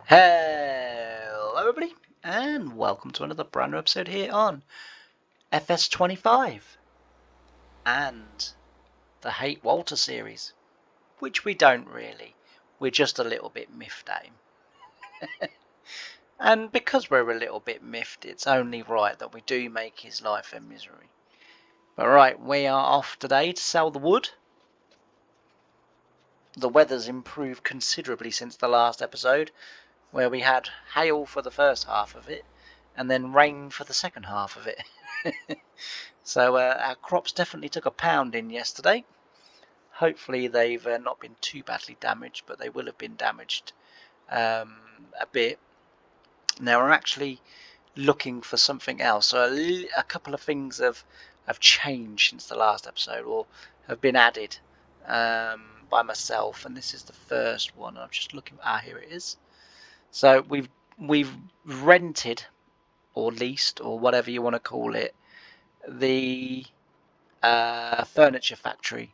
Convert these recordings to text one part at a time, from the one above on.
Hello everybody and welcome to another brand new episode here on FS25 and the Hate Walter series, which we don't really, we're just a little bit miffed at him. And because we're a little bit miffed, it's only right that we do make his life a misery. But right, we are off today to sell the wood. The weather's improved considerably since the last episode, where we had hail for the first half of it and then rain for the second half of it. So our crops definitely took a pounding yesterday. Hopefully they've not been too badly damaged, but they will have been damaged a bit. Now we're actually looking for something else. So a couple of things have changed since the last episode, or have been added by myself, and this is the first one. I'm just looking. Here it is. So we've rented or leased or whatever you want to call it the furniture factory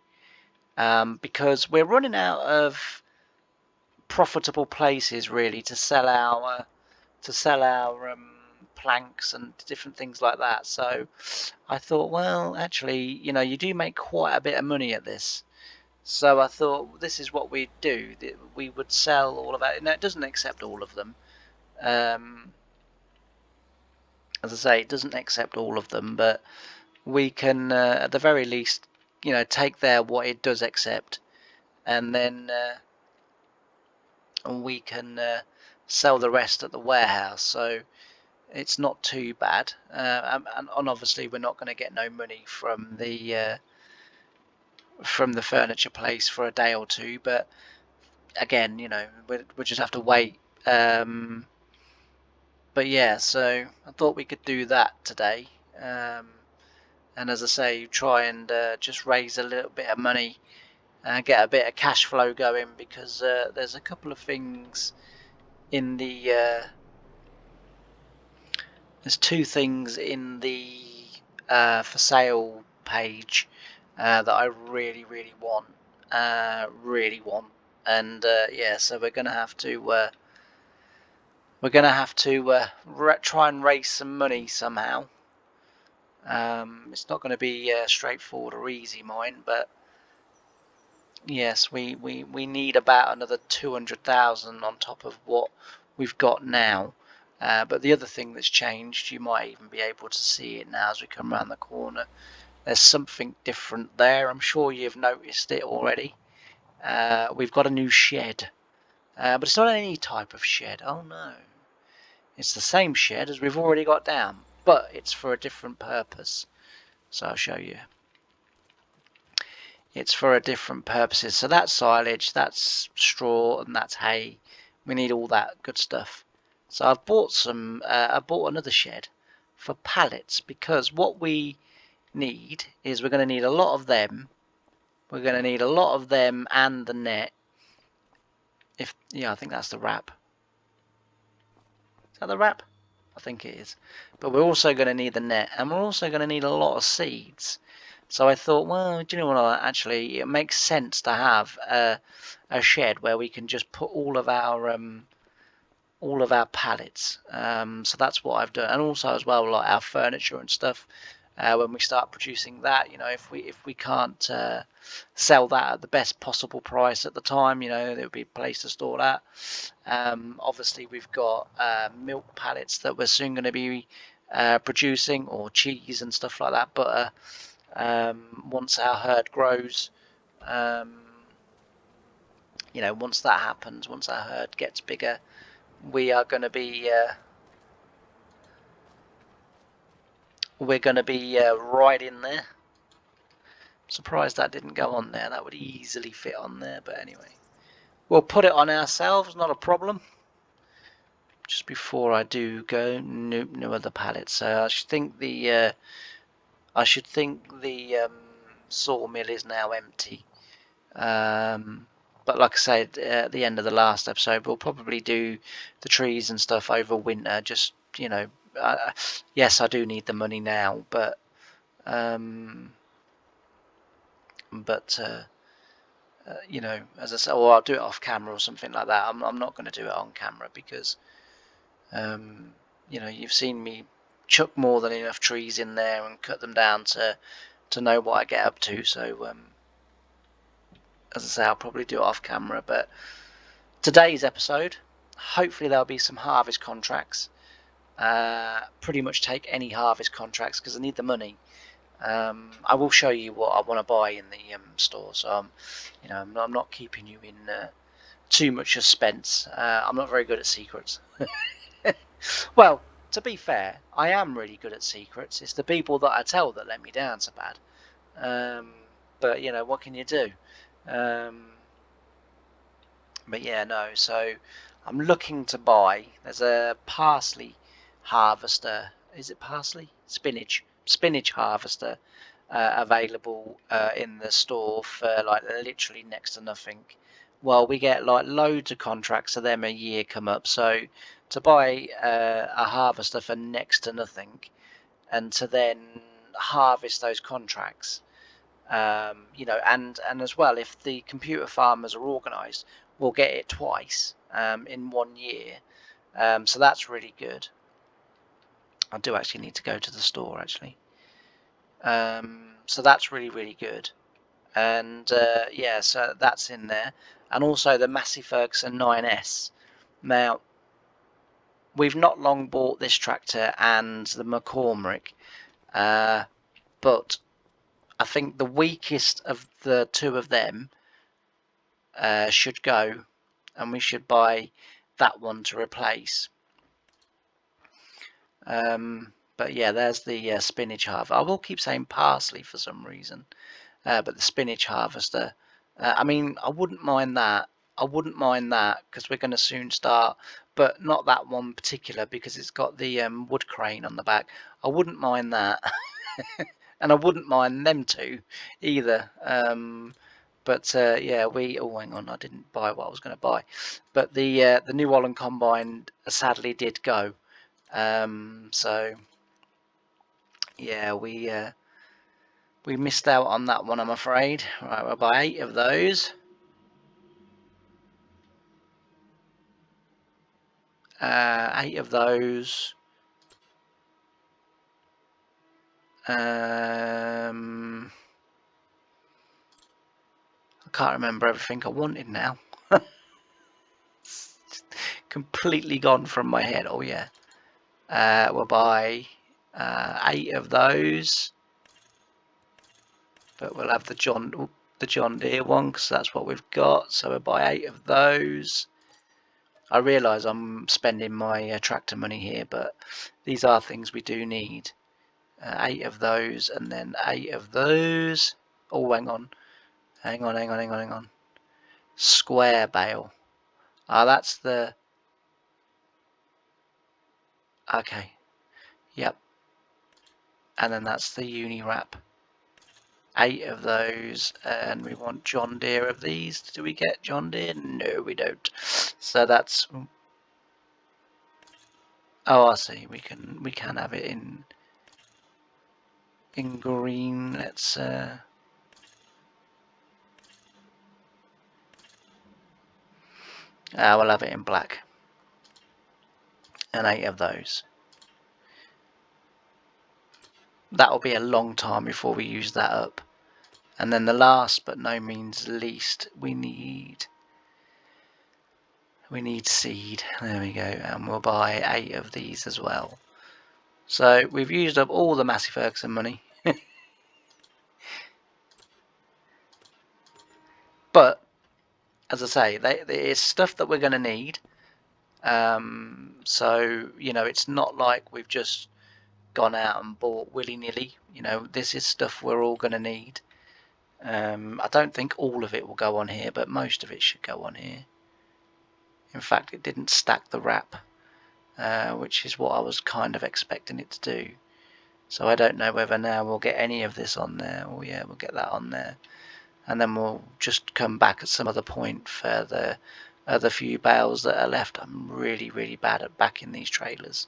because we're running out of profitable places really to sell our planks and different things like that. So I thought, well, actually, you do make quite a bit of money at this. So I thought this is what we'd do. We would sell all of that. Now it doesn't accept all of them. As I say, it doesn't accept all of them, but we can, at the very least, take there what it does accept, and then we can sell the rest at the warehouse. So it's not too bad, and obviously we're not going to get no money from the furniture place for a day or two. But again, we'll just have to wait. But yeah, so I thought we could do that today. And as I say, try and just raise a little bit of money and get a bit of cash flow going, because there's a couple of things in the there's two things in the for sale page that I really want, and yeah, so we're gonna have to try and raise some money somehow. It's not going to be straightforward or easy, mind, but yes, we need about another 200,000 on top of what we've got now. But the other thing that's changed, you might even be able to see it now as we come around the corner. There's something different there. I'm sure you've noticed it already. We've got a new shed, but it's not any type of shed. Oh no, it's the same shed as we've already got down, but it's for a different purpose. So I'll show you. It's for a different purposes. So that's silage, that's straw, and that's hay. We need all that good stuff. So I've bought some. I bought another shed for pallets, because what we need is we're going to need a lot of them. We're going to need a lot of them and the net. I think that's the wrap. Is that the wrap? I think it is. But we're also going to need the net, and we're also going to need a lot of seeds. So I thought, well, do you know what? Actually, it makes sense to have a shed where we can just put all of our pallets. So that's what I've done, and also as well, like our furniture and stuff. When we start producing that, if we can't sell that at the best possible price at the time, there would be a place to store that. Obviously, we've got milk pallets that we're soon going to be producing, or cheese and stuff like that. Butter. Once our herd grows, once that happens, once our herd gets bigger, we are going to be right in there. Surprised that didn't go on there. That would easily fit on there, but anyway, we'll put it on ourselves, not a problem. Just before I do go, no other pallets. So I should think the sawmill is now empty. But like I said at the end of the last episode, we'll probably do the trees and stuff over winter. Just yes, I do need the money now, but you know, as I say, or I'll do it off camera or something like that. I'm not going to do it on camera because, you know, you've seen me chuck more than enough trees in there and cut them down to know what I get up to. So, as I say, I'll probably do it off camera. But today's episode, hopefully there'll be some harvest contracts. Pretty much take any harvest contracts because I need the money. I will show you what I want to buy in the store, so you know, I'm not keeping you in too much suspense. I'm not very good at secrets. Well, to be fair, I am really good at secrets. It's the people that I tell that let me down so bad. But you know, what can you do? But yeah, no. So I'm looking to buy. There's a parsley harvester. Is it parsley? Spinach harvester available in the store for like literally next to nothing. Well, we get like loads of contracts of them a year come up. So to buy a harvester for next to nothing and to then harvest those contracts, you know, and as well, if the computer farmers are organised, we'll get it twice in 1 year. So that's really good. I do actually need to go to the store actually. So that's really good. And yeah, so that's in there. And also the Massey Ferguson 9S. Now, we've not long bought this tractor and the McCormick, but I think the weakest of the two of them should go, and we should buy that one to replace. But yeah, there's the spinach harvester. I will keep saying parsley for some reason, but the spinach harvester. I mean, I wouldn't mind that. I wouldn't mind that because we're going to soon start, but not that one particular because it's got the wood crane on the back. I wouldn't mind that, and I wouldn't mind them two either. But yeah, oh, hang on, I didn't buy what I was going to buy. But the New Holland Combine sadly did go. So yeah, we missed out on that one, I'm afraid. Right, we'll buy 8 of those. 8 of those. I can't remember everything I wanted now. Completely gone from my head. Oh yeah. We'll buy 8 of those, but we'll have the John Deere one because that's what we've got. So we'll buy 8 of those. I realise I'm spending my tractor money here, but these are things we do need. 8 of those, and then 8 of those. Oh, hang on. Square bale. Ah, that's the. Okay. Yep. And then that's the uni wrap. 8 of those, and we want John Deere of these. Do we get John Deere? No, we don't. So that's. Oh, I see. We can have it in green. Let's. We'll have it in black. And 8 of those. That'll be a long time before we use that up. And then the last but no means least, we need seed. There we go, and we'll buy 8 of these as well. So we've used up all the Massey Ferguson money. But as I say, it's stuff that we're going to need. So you know, it's not like we've just gone out and bought willy-nilly. You know, this is stuff we're all going to need. I don't think all of it will go on here, but most of it should go on here. In fact, it didn't stack the wrap, which is what I was kind of expecting it to do. So I don't know whether now we'll get any of this on there. Oh yeah, we'll get that on there. And then we'll just come back at some other point for the other few bales that are left. I'm really bad at backing these trailers.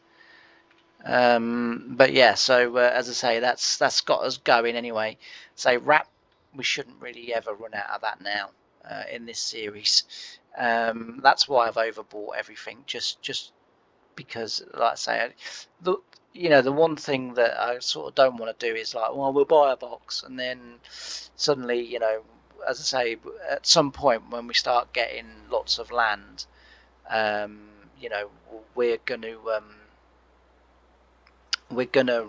But yeah, so as I say, that's got us going anyway. So wrap, we shouldn't really ever run out of that now. in this series. That's why I've overbought everything, just because, like I say, the one thing that I sort of don't want to do is like, well, we'll buy a box, and then suddenly, as I say, at some point when we start getting lots of land, you know, we're going to we're going to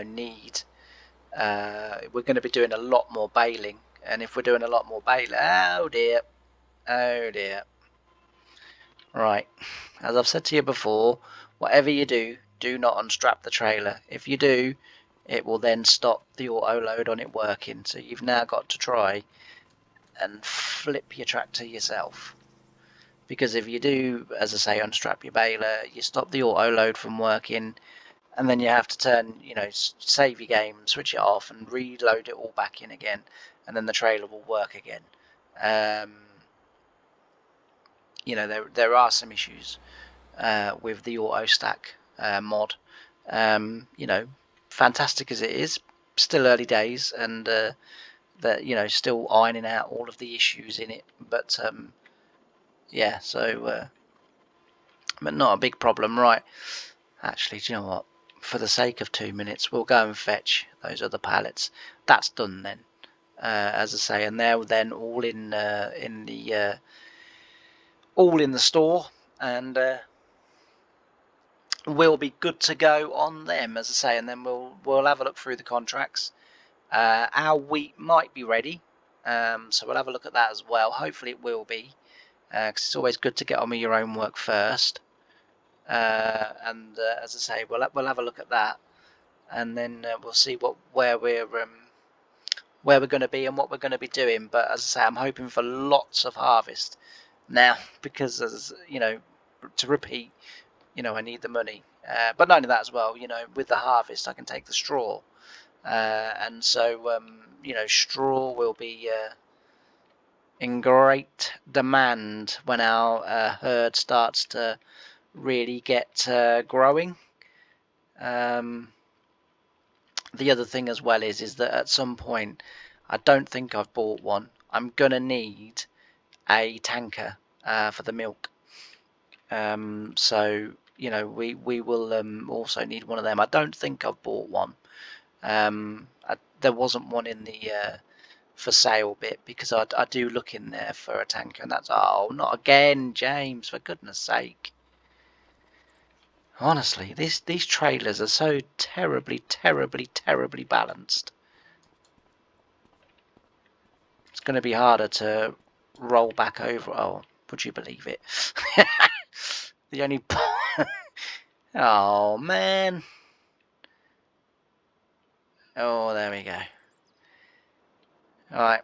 need we're going to be doing a lot more baling, and if we're doing a lot more baling, oh dear, oh dear. Right, as I've said to you before, whatever you do, do not unstrap the trailer. If you do, it will then stop the auto load on it working, so you've now got to try and flip your tractor yourself. Because if you do, as I say, unstrap your baler, you stop the auto load from working, and then you have to turn, save your game, switch it off, and reload it all back in again, and then the trailer will work again. There are some issues with the auto stack mod. Fantastic as it is, still early days, and that still ironing out all of the issues in it. But yeah, so but not a big problem, right? Actually, do you know what? For the sake of 2 minutes, we'll go and fetch those other pallets. That's done then, as I say, and they're then all in the store, and we'll be good to go on them, as I say, and then we'll have a look through the contracts. Our wheat might be ready, so we'll have a look at that as well. Hopefully it will be, because it's always good to get on with your own work first. And as I say, we'll have a look at that, and then we'll see where we're going to be and what we're going to be doing. But as I say, I'm hoping for lots of harvest now, because as to repeat, I need the money. But not only that as well, with the harvest, I can take the straw, and so straw will be in great demand when our herd starts to really get growing. The other thing as well is that at some point, I don't think I've bought one. I'm gonna need a tanker for the milk. So we will also need one of them. I don't think I've bought one. There wasn't one in the for sale bit, because I do look in there for a tanker, and that's, oh, not again, James, for goodness sake. Honestly, these trailers are so terribly, terribly, terribly balanced. It's going to be harder to roll back over. Oh, would you believe it? The only... Oh, man. Oh, there we go. Alright,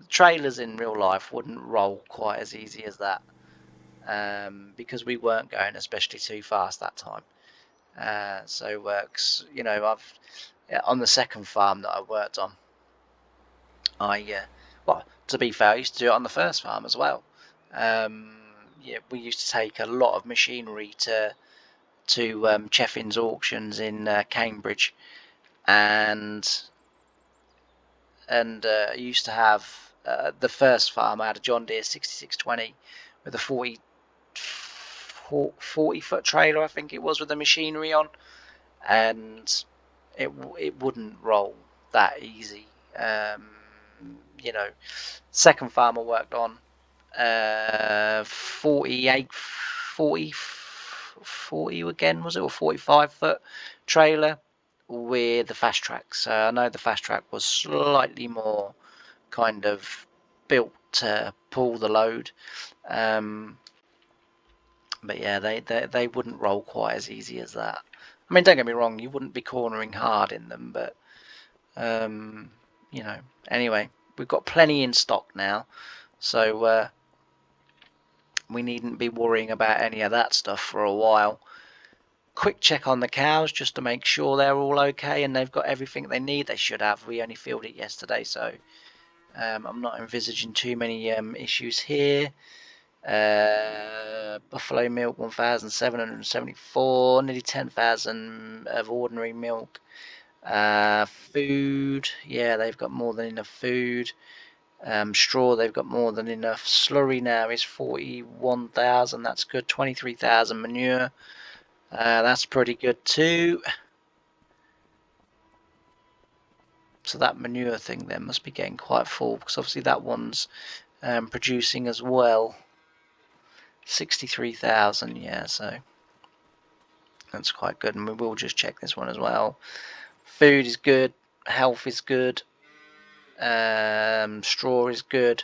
trailers in real life wouldn't roll quite as easy as that, because we weren't going especially too fast that time. So works, on the second farm that I worked on, well, to be fair, I used to do it on the first farm as well. Yeah, we used to take a lot of machinery to Cheffin's auctions in Cambridge, and I used to have the first farm. I had a John Deere 6620 with a 40 foot trailer, I think it was, with the machinery on, and it wouldn't roll that easy. Second farm I worked on, 40 again, was it, or 45-foot trailer with the fast track. So I know the fast track was slightly more kind of built to pull the load, but yeah, they wouldn't roll quite as easy as that. I mean, don't get me wrong, you wouldn't be cornering hard in them, but anyway, we've got plenty in stock now, so we needn't be worrying about any of that stuff for a while. Quick check on the cows just to make sure they're all okay and they've got everything they need. They should have. We only filled it yesterday, so I'm not envisaging too many issues here. Buffalo milk 1,774, nearly 10,000 of ordinary milk. Food, yeah, they've got more than enough food. Straw, they've got more than enough. Slurry now is 41,000. That's good. 23,000 manure. That's pretty good too. So that manure thing then must be getting quite full, because obviously that one's producing as well. 63,000, yeah, so that's quite good. And we will just check this one as well. Food is good, health is good, straw is good.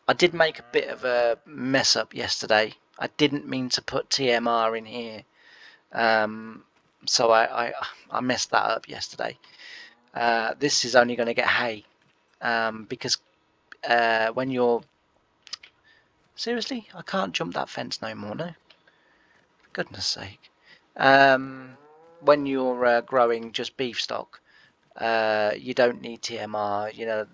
I did make a bit of a mess up yesterday. I didn't mean to put TMR in here, so I messed that up yesterday. This is only going to get hay, because when you're... Seriously? I can't jump that fence no more, no? For goodness sake. When you're growing just beef stock, you don't need TMR. You know,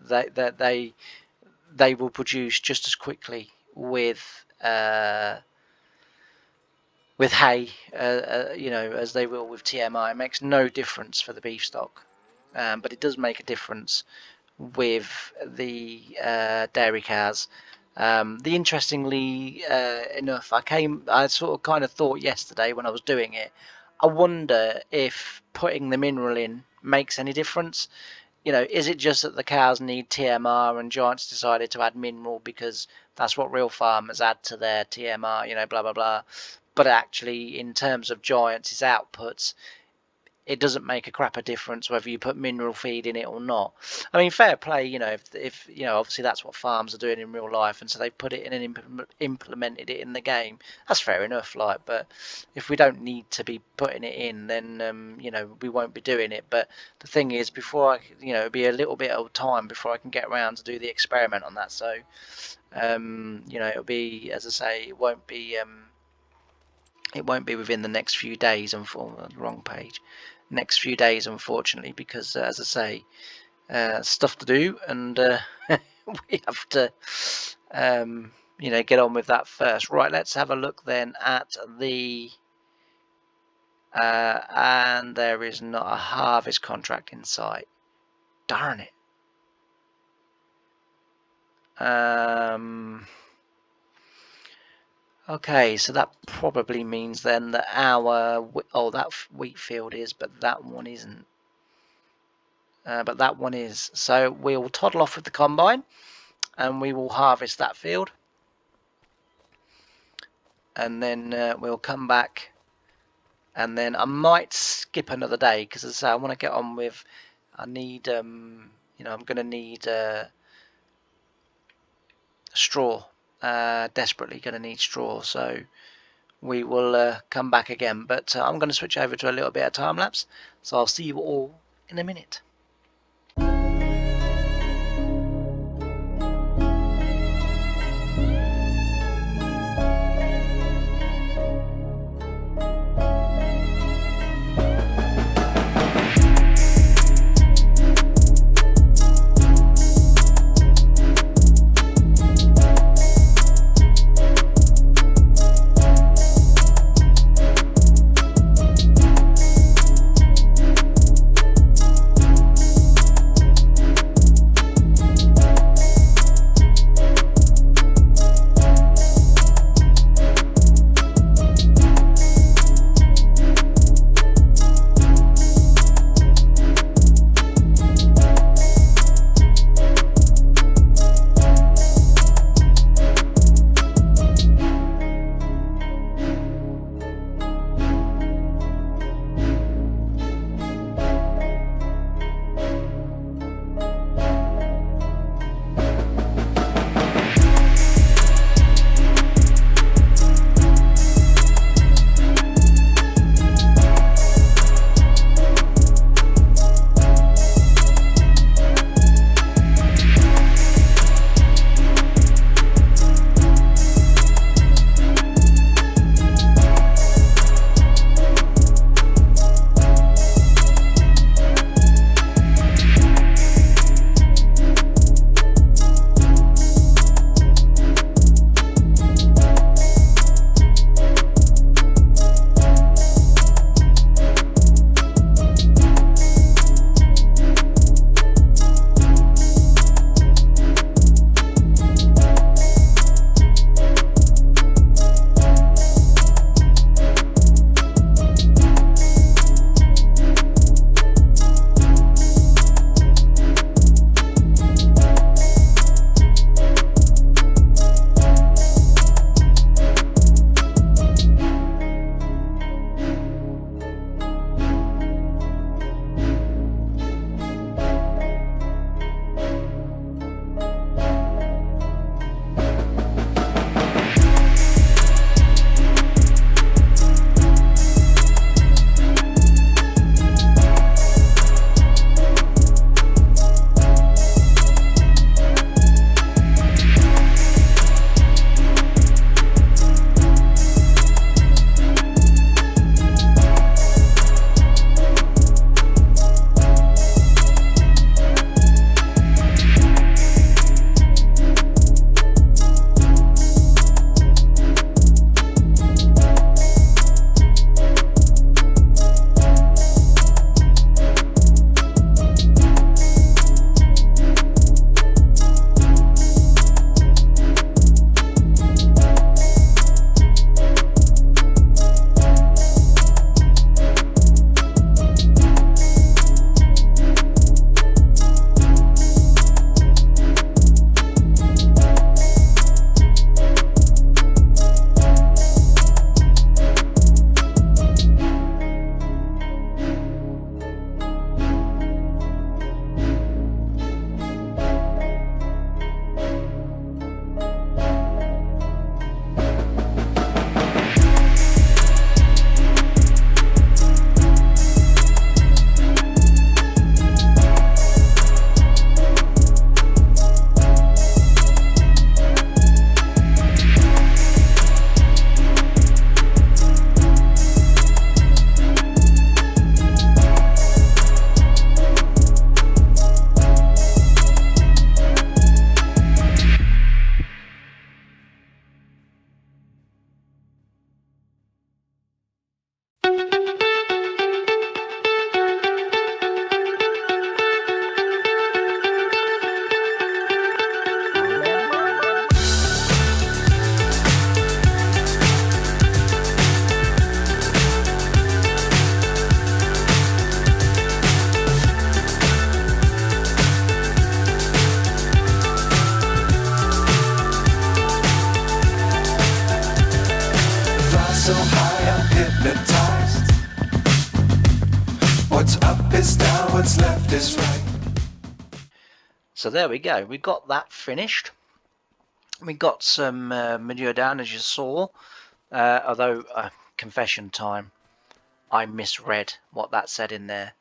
they will produce just as quickly with hay, you know, as they will with TMR. It makes no difference for the beef stock, but it does make a difference with the dairy cows. Interestingly enough, I sort of kind of thought yesterday when I was doing it, I wonder if putting the mineral in makes any difference. You know, is it just that the cows need TMR and Giants decided to add mineral because that's what real farmers add to their TMR, you know, blah, blah, blah. But actually, in terms of Giants' outputs, it doesn't make a crap of difference whether you put mineral feed in it or not. I mean, fair play, you know, if you know, obviously that's what farms are doing in real life, and so they put it in and implemented it in the game. That's fair enough, like, but if we don't need to be putting it in, then you know, we won't be doing it. But the thing is, before you know, it'll be a little bit of time before I can get around to do the experiment on that. So, you know, it'll be, as I say, it won't be within the next few days. Wrong page. Next few days, unfortunately, because as I say, stuff to do, and we have to you know, get on with that first. Right, let's have a look then at the and there is not a harvest contract in sight. Darn it. Okay, so that probably means then that that wheat field is, but that one isn't. But that one is. So we'll toddle off with the combine, and we will harvest that field, and then we'll come back, and then I might skip another day because, as I say, I want to get on with. I need, you know, I'm going to need straw. Desperately going to need straw, so we will come back again, but I'm going to switch over to a little bit of time lapse, so I'll see you all in a minute. this right. So there we go. We got that finished. We got some manure down, as you saw. Although, confession time, I misread what that said in there.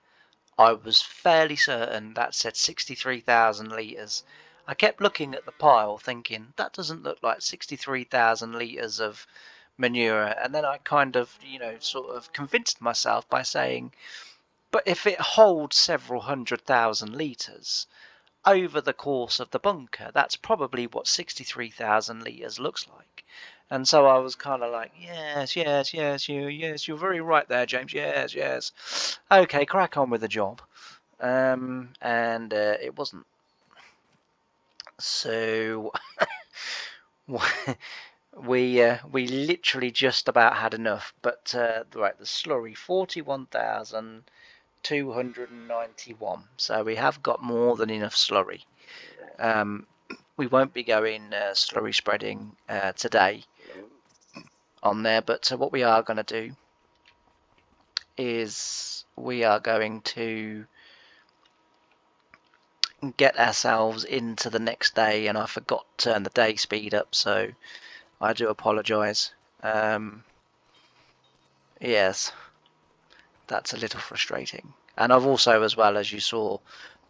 I was fairly certain that said 63,000 litres. I kept looking at the pile thinking, that doesn't look like 63,000 litres of manure. And then I kind of, sort of convinced myself by saying, but if it holds several 100,000 litres over the course of the bunker, that's probably what 63,000 litres looks like. And so I was kind of like, yes, you're very right there, James. Yes. Okay, crack on with the job. And it wasn't. So we literally just about had enough. But right, the slurry 41,291. So we have got more than enough slurry. We won't be going slurry spreading today on there, but what we are going to do is we are going to get ourselves into the next day, and I forgot to turn the day speed up, so I do apologise. Yes, that's a little frustrating. And I've also, as well, as you saw,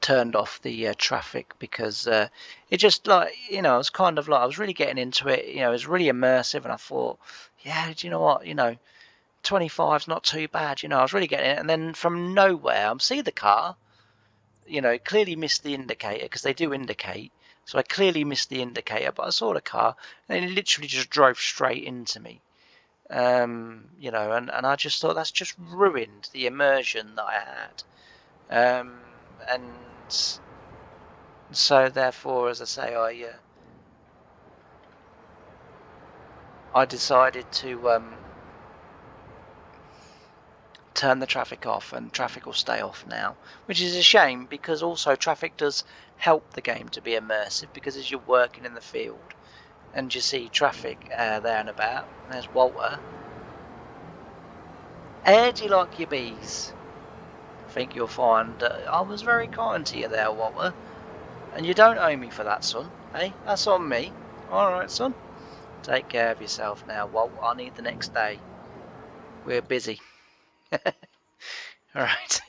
turned off the traffic because it just, like, I was kind of like, I was really getting into it, it was really immersive, and I thought, yeah, do you know what, 25's not too bad, I was really getting it, and then from nowhere, I see the car, clearly missed the indicator, because they do indicate, so I clearly missed the indicator, but I saw the car, and it literally just drove straight into me. And I just thought that's just ruined the immersion that I had. And so therefore, as I say, I decided to turn the traffic off, and traffic will stay off now, which is a shame, because also traffic does help the game to be immersive, because as you're working in the field and you see traffic there and about, there's Walter. How do you like your bees? I think you'll find I was very kind to you there, Walter, and you don't owe me for that, son. Hey, that's on me. Alright, son, take care of yourself now, Walt. I need the next day. We're busy. Alright.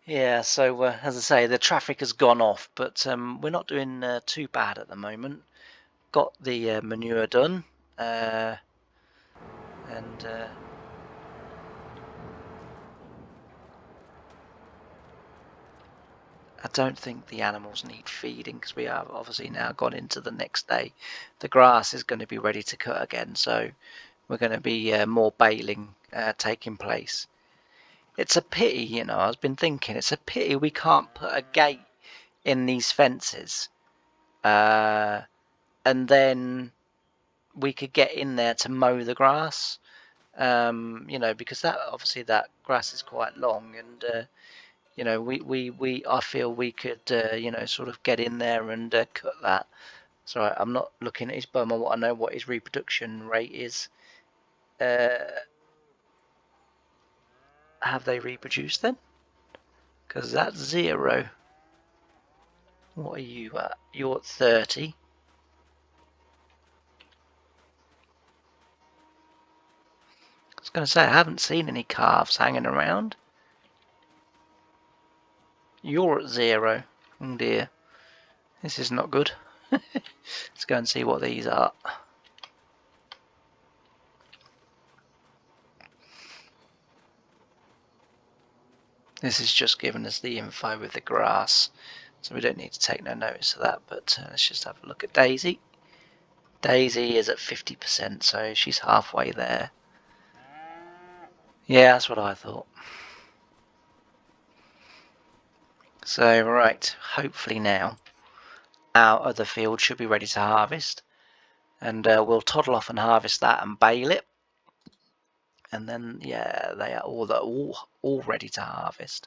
Yeah, so as I say, the traffic has gone off, but we're not doing too bad at the moment. Got the manure done, and I don't think the animals need feeding, because we have obviously now gone into the next day. The grass is going to be ready to cut again, so we're going to be more baling taking place. It's a pity, I've been thinking, it's a pity we can't put a gate in these fences, and then we could get in there to mow the grass, because that grass is quite long, and I feel we could sort of get in there and cut that. So I'm not looking at his bum. I want to know what his reproduction rate is. Have they reproduced then? Because that's 0. What are you at? You're at 30. I was going to say, I haven't seen any calves hanging around. You're at 0. Oh dear. This is not good. Let's go and see what these are. This is just giving us the info with the grass, so we don't need to take no notice of that, but let's just have a look at Daisy. Daisy is at 50%, so she's halfway there. Yeah, that's what I thought. So, right, hopefully now our other field should be ready to harvest, and we'll toddle off and harvest that and bale it. And then, yeah, they are all ready to harvest.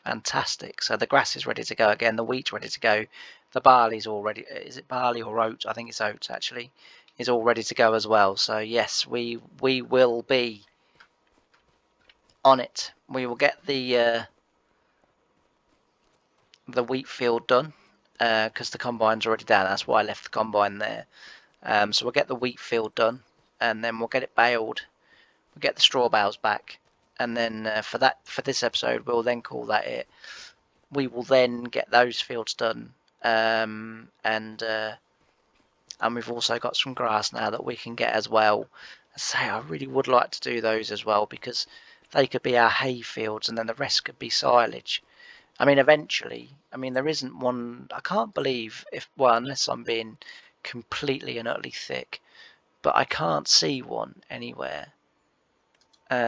Fantastic. So the grass is ready to go again. The wheat's ready to go. The barley's all ready. Is it barley or oats? I think it's oats, actually. Is all ready to go as well. So yes, we will be on it. We will get the wheat field done because the combine's already down. That's why I left the combine there. So we'll get the wheat field done, and then we'll get it baled. We'll get the straw bales back, and then for this episode, we'll then call that it. We will then get those fields done, and we've also got some grass now that we can get as well. I really would like to do those as well because they could be our hay fields, and then the rest could be silage. I mean, eventually, there isn't one. I can't believe unless I'm being completely and utterly thick, but I can't see one anywhere. What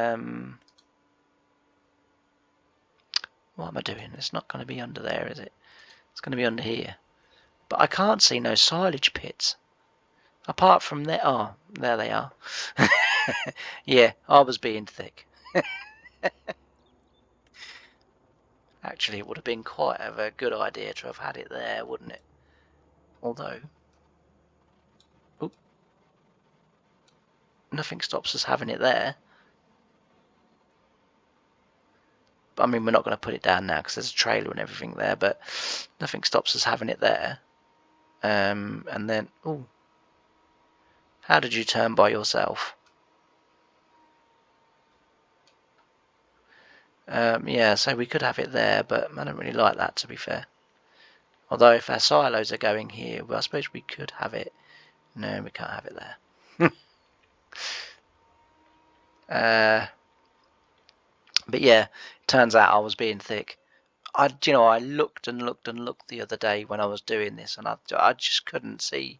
am I doing? It's not going to be under there, is it? It's going to be under here. But I can't see no silage pits. Apart from there. Oh, there they are. Yeah, I was being thick. Actually, it would have been quite a good idea to have had it there, wouldn't it? Although, nothing stops us having it there. I mean, we're not going to put it down now because there's a trailer and everything there, but nothing stops us having it there. And then, how did you turn by yourself? Yeah, so we could have it there, but I don't really like that, to be fair. Although if our silos are going here, well, I suppose we could have it. No, we can't have it there. But yeah, it turns out I was being thick. I looked and looked and looked the other day when I was doing this, and I just couldn't see.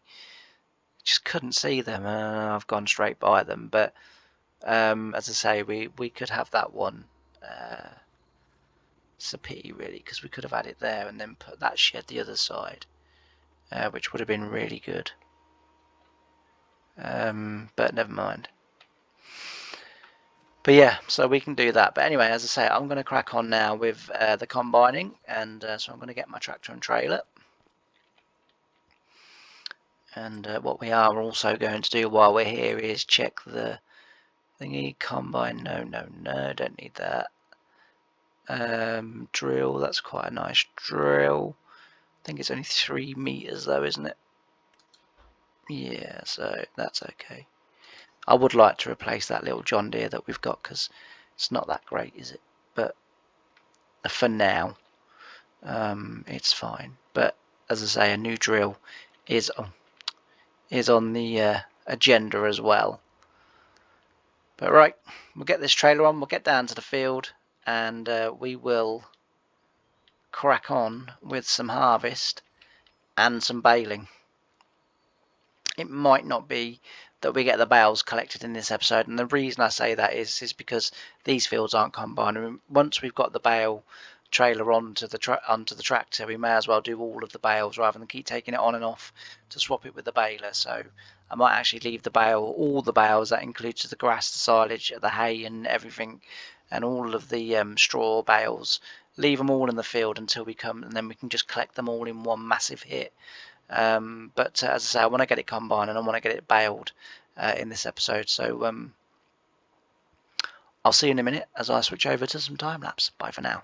Just couldn't see them. I've gone straight by them, but as I say, we could have that one. It's a pity, really, because we could have had it there and then put that shed the other side, which would have been really good. But never mind. But yeah, so we can do that. But anyway, as I say, I'm going to crack on now with the combining, and so I'm going to get my tractor and trailer. And what we are also going to do while we're here is check the thingy combine. No, don't need that. Drill, that's quite a nice drill. I think it's only 3 meters though, isn't it? Yeah, so that's okay. I would like to replace that little John Deere that we've got because it's not that great, is it? But for now, it's fine. But as I say, a new drill is on the agenda as well. But right, we'll get this trailer on, we'll get down to the field, and we will crack on with some harvest and some baling. It might not be that we get the bales collected in this episode, and the reason I say that is because these fields aren't combined. I mean, once we've got the bale trailer onto the tractor, we may as well do all of the bales rather than keep taking it on and off to swap it with the baler. So I might actually leave all the bales, that includes the grass, the silage, the hay and everything, and all of the straw bales, leave them all in the field until we come, and then we can just collect them all in one massive hit. But as I say, I want to get it combined and I want to get it baled in this episode. So I'll see you in a minute as I switch over to some time lapse. Bye for now.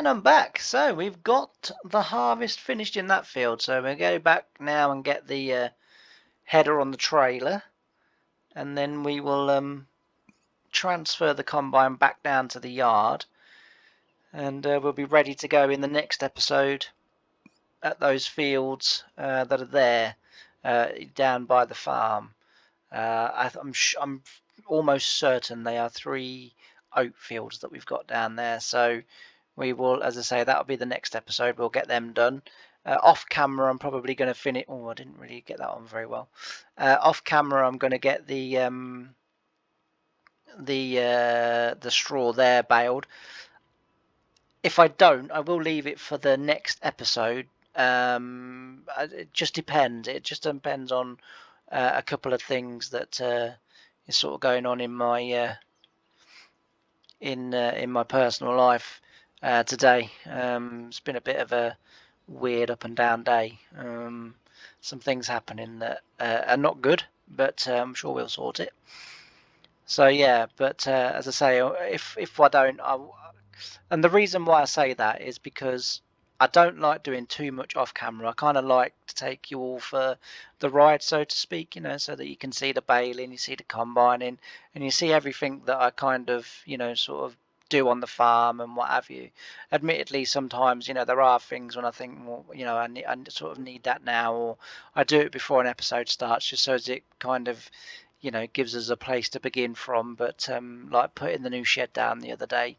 I'm back. So we've got the harvest finished in that field. So we'll go back now and get the header on the trailer, and then we will transfer the combine back down to the yard, and we'll be ready to go in the next episode at those fields that are there down by the farm. I'm almost certain they are 3 oat fields that we've got down there. So we will, as I say, that'll be the next episode. We'll get them done. Off camera, I'm probably going to finish. Oh, I didn't really get that on very well. Off camera, I'm going to get the straw there baled. If I don't, I will leave it for the next episode. It just depends. It just depends on a couple of things that is sort of going on in my in my personal life today. It's been a bit of a weird up and down day. Some things happening that are not good, but I'm sure we'll sort it. So yeah, but as I say, if I don't, and the reason why I say that is because I don't like doing too much off camera. I kind of like to take you all for the ride, so to speak, you know, so that you can see the baling, you see the combining, and you see everything that I kind of, you know, sort of do on the farm and what have you. Admittedly, sometimes, you know, there are things when I think, well, you know, I sort of need that now, or I do it before an episode starts, just so as it kind of, you know, gives us a place to begin from. But like putting the new shed down the other day.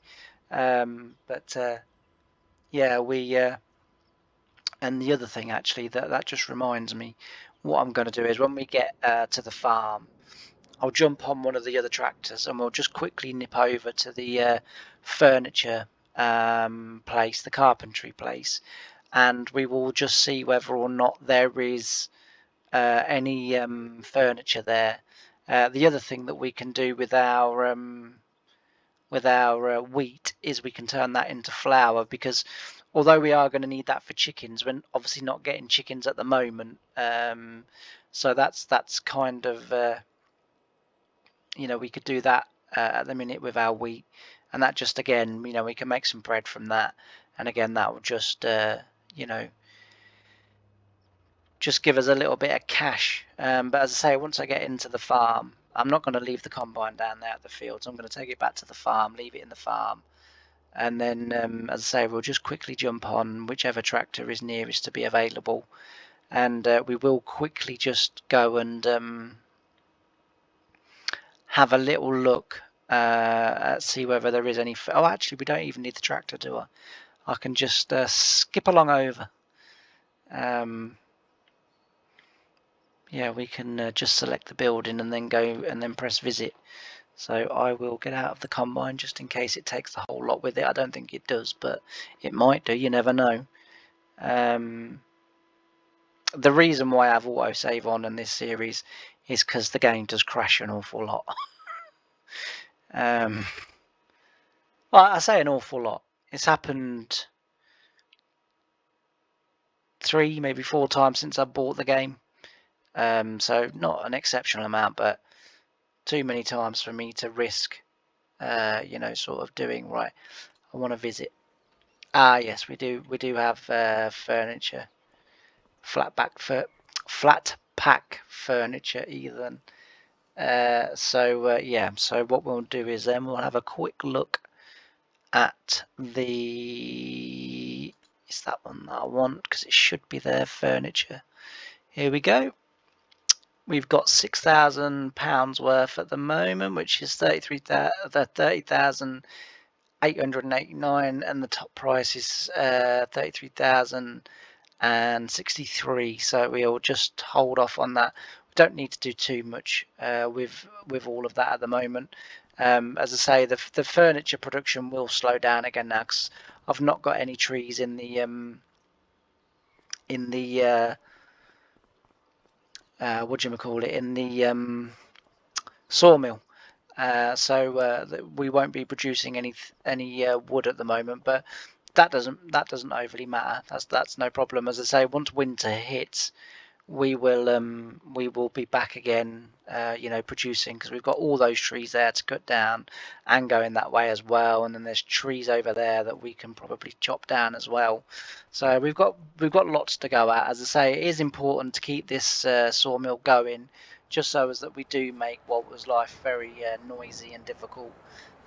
Yeah, we and the other thing actually that just reminds me, what I'm going to do is when we get to the farm, I'll jump on one of the other tractors and we'll just quickly nip over to the furniture place, the carpentry place, and we will just see whether or not there is any furniture there. The other thing that we can do with our wheat is we can turn that into flour, because although we are going to need that for chickens, we're obviously not getting chickens at the moment. So that's kind of you know, we could do that at the minute with our wheat, and that just, again, you know, we can make some bread from that, and again that will just you know, just give us a little bit of cash. But as I say, once I get into the farm, I'm not going to leave the combine down there at the fields. I'm going to take it back to the farm, leave it in the farm, and then as I say, we'll just quickly jump on whichever tractor is nearest to be available, and we will quickly just go and have a little look see whether there is any. Oh, actually, we don't even need the tractor, do I? I can just skip along over. Yeah, we can just select the building and then go and then press visit. So I will get out of the combine just in case it takes the whole lot with it. I don't think it does, but it might do. You never know. The reason why I have autosave on in this series is because the game does crash an awful lot. Well, I say an awful lot. It's happened 3, maybe 4 times since I bought the game. So not an exceptional amount, but too many times for me to risk, you know, sort of doing right. I want to visit. Ah, yes, we do have furniture, flat pack furniture, even. So yeah, so what we'll do is then we'll have a quick look at the, is that one that I want, because it should be there, furniture. Here we go. We've got £6,000 worth at the moment, which is 30,889, and the top price is 33,063. So we'll just hold off on that. We don't need to do too much with all of that at the moment. As I say, the furniture production will slow down again now, because I've not got any trees in the what do you call it, in the sawmill. So we won't be producing any wood at the moment, but that doesn't overly matter. That's no problem. As I say, once winter hits, we will be back again, producing, because we've got all those trees there to cut down and going that way as well, and then there's trees over there that we can probably chop down as well. So we've got lots to go at. As I say, it is important to keep this sawmill going, just so as that we do make Walter's life very noisy and difficult.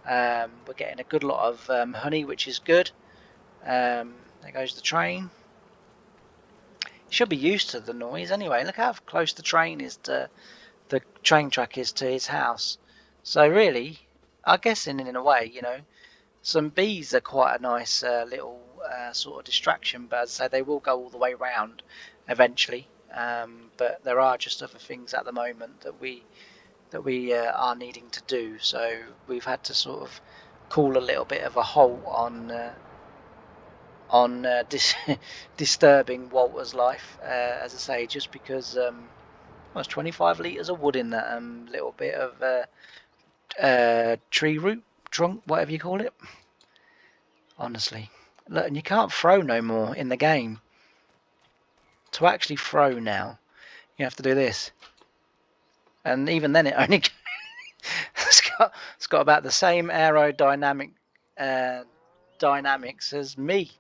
We're getting a good lot of honey, which is good. There goes the train. Should be used to the noise anyway. Look how close the train track is to his house. So really, I guess in a way, some bees are quite a nice little sort of distraction. But as I say, they will go all the way round eventually. But there are just other things at the moment that we are needing to do. So we've had to sort of call a little bit of a halt on disturbing Walter's life, as I say, just because there's 25 litres of wood in that little bit of tree root, trunk, whatever you call it. Honestly, look, and you can't throw no more in the game. To actually throw now, you have to do this, and even then it only it's got about the same aerodynamic dynamics as me.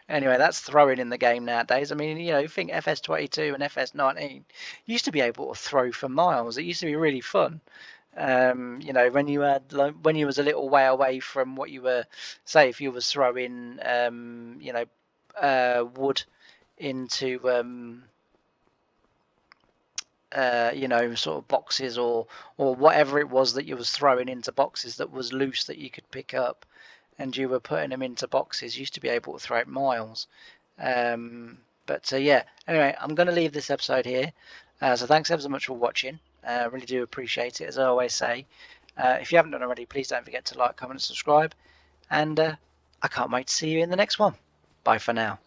Anyway, that's throwing in the game nowadays. I mean, think FS22 and FS19 used to be able to throw for miles. It used to be really fun. When you had when you was a little way away from what you were, say, if you was throwing, wood into, sort of boxes or whatever it was that you was throwing into boxes that was loose that you could pick up, and you were putting them into boxes. You used to be able to throw it miles. Yeah, anyway, I'm going to leave this episode here. So thanks ever so much for watching. I really do appreciate it, as I always say. If you haven't done already, please don't forget to like, comment, and subscribe. And I can't wait to see you in the next one. Bye for now.